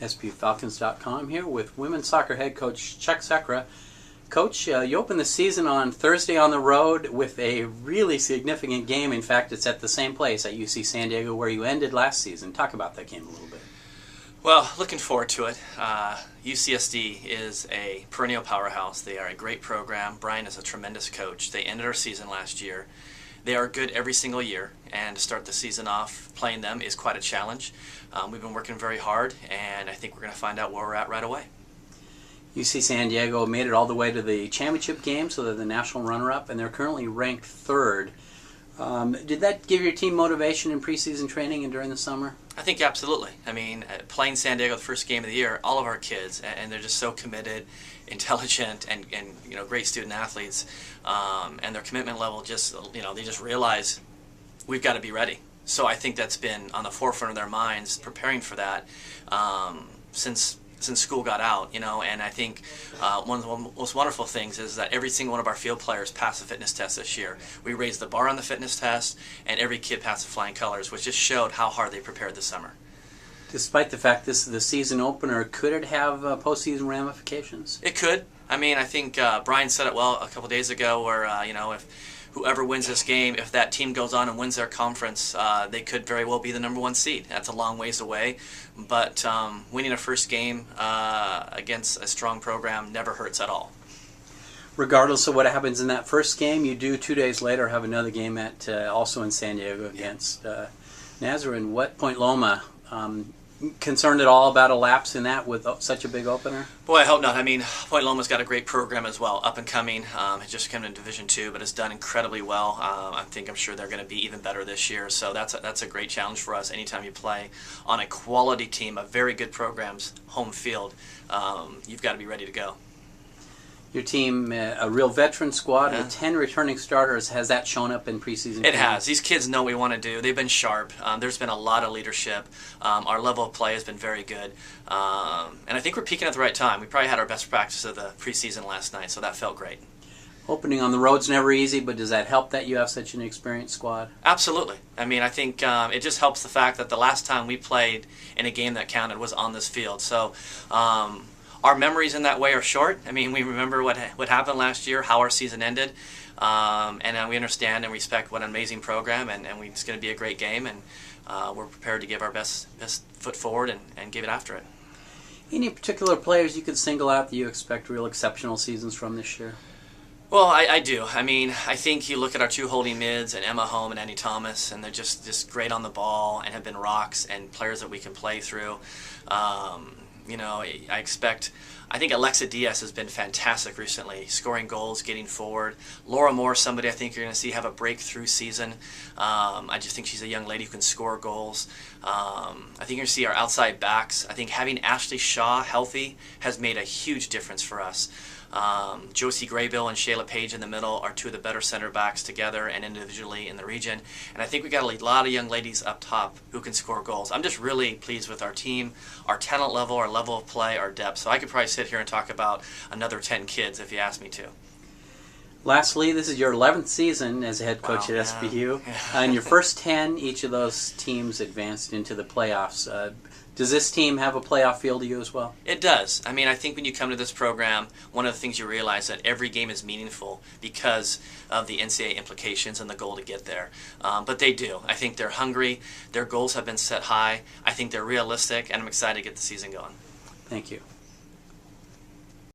SPUFalcons.com here with women's soccer head coach Chuck Sekyra. Coach, you opened the season on Thursday on the road with a really significant game. In fact, it's at the same place at UC San Diego where you ended last season. Talk about that game a little bit. Well, looking forward to it. UCSD is a perennial powerhouse. They are a great program. Brian is a tremendous coach. They ended our season last year. They are good every single year, and to start the season off playing them is quite a challenge. We've been working very hard, and I think we're going to find out where we're at right away. UC San Diego made it all the way to the championship game, so they're the national runner-up, and they're currently ranked third. Did that give your team motivation in preseason training and during the summer? I think absolutely. I mean, playing San Diego the first game of the year, all of our kids, and they're just so committed, intelligent, and great student athletes, and their commitment level just, they just realize we've got to be ready. So I think that's been on the forefront of their minds, preparing for that since school got out, and I think one of the most wonderful things is that every single one of our field players passed the fitness test this year. We raised the bar on the fitness test, and every kid passed the flying colors, which just showed how hard they prepared this summer. Despite the fact this is the season opener, could it have postseason ramifications? It could. I mean, I think Brian said it well a couple days ago where, if whoever wins this game, if that team goes on and wins their conference, they could very well be the #1 seed. That's a long ways away, but winning a first game against a strong program never hurts at all. Regardless of what happens in that first game, you do 2 days later have another game at also in San Diego against Nazarene. What Point Loma? Concerned at all about a lapse in that with such a big opener? Boy, I hope not. I mean, Point Loma's got a great program as well, up and coming. It just came in Division II, but has done incredibly well. I'm sure they're going to be even better this year. So that's a great challenge for us. Anytime you play on a quality team, a very good program's home field, you've got to be ready to go. Your team, a real veteran squad with 10 returning starters. Has that shown up in preseason? It has. These kids know what we want to do. They've been sharp. There's been a lot of leadership. Our level of play has been very good. And I think we're peaking at the right time. We probably had our best practice of the preseason last night, so that felt great. Opening on the road's never easy, but does that help that you have such an experienced squad? Absolutely. I mean, I think it just helps the fact that the last time we played in a game that counted was on this field. So our memories in that way are short. I mean, we remember what happened last year, how our season ended, and we understand and respect what an amazing program, and it's going to be a great game, and we're prepared to give our best foot forward and give it after it. Any particular players you could single out that you expect real exceptional seasons from this year? Well, I do. I mean, I think you look at our two holding mids, and Emma Holm and Annie Thomas, and they're just great on the ball and have been rocks and players that we can play through. I think Alexa Diaz has been fantastic recently, scoring goals, getting forward. Laura Moore, somebody I think you're going to see have a breakthrough season. I just think she's a young lady who can score goals. I think you're going to see our outside backs. I think having Ashley Shaw healthy has made a huge difference for us. Josie Graybill and Shayla Page in the middle are two of the better center backs together and individually in the region. And I think we got a lot of young ladies up top who can score goals. I'm just really pleased with our team, our talent level, our level of play, our depth. So I could probably sit here and talk about another 10 kids if you asked me to. Lastly, this is your 11th season as a head coach at SPU. In your first 10, each of those teams advanced into the playoffs. Does this team have a playoff feel to you as well? It does. I mean, I think when you come to this program, one of the things you realize that every game is meaningful because of the NCAA implications and the goal to get there. But they do. I think they're hungry. Their goals have been set high. I think they're realistic, and I'm excited to get the season going. Thank you.